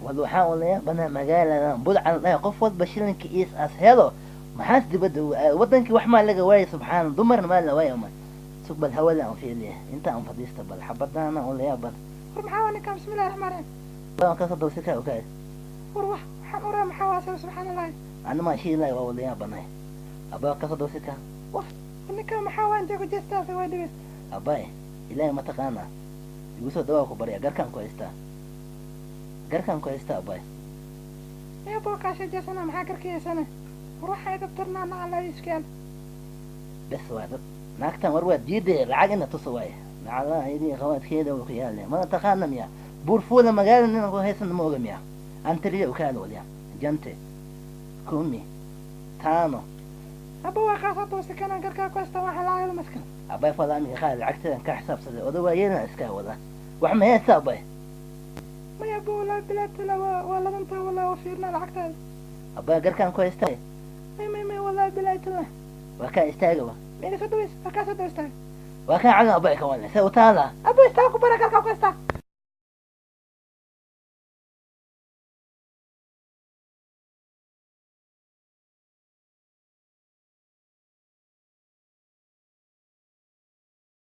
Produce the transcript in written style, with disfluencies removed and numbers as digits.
waxaan u leeyahay magaalada budcan ay qof walba shilinka is as helo maxaas dibadda wadankii wax ma laga waayay subxaan dumarna ma la waayay ma suqbal hawada aan fiiliya inta aan fadhiista bal xabadana oo leeyahay bal war maxaa waa ninkan bismillahi raxmaan raxiim baan ka soo dawsika okay war waxaan oraa maxaa waa subxaanallah ana ma shiilay waa leeyahay banay abaa ka soo dawsika war ninkan maxaa waa inta ku jeestaa waa dhibis abay ilaahay ma taqaana igu soo dawaa ku bariya garkan ku haystaa abay ee boo ka shajeesana maxaa karkiisana ruuxa dabtarna ala iskeel bes waa dad naagtan war waa diiday lacag ina tusaway lacala aydi qawadkeeda oo qiyaale ma taqaanam ya buurfuula magaalada nin ku haysan ma ogam ya antariya u kaalo waliya jante kumi taano aba waa qaasado sakana garka ku hasta waxa laayada maska abay fadaan qaal lacagtan ka xisaabsaday odo waayena iska wada wax ma haysta abay ma yabo la bilad la wala danta wala wafirna lacagtan abay garkan ku haysta ما والله بلايت الله وكان يستاجوا مين سدويس وكان سدويس وكان على أبوي كمان سوى تالا أبوي استاكو بركة كوكستا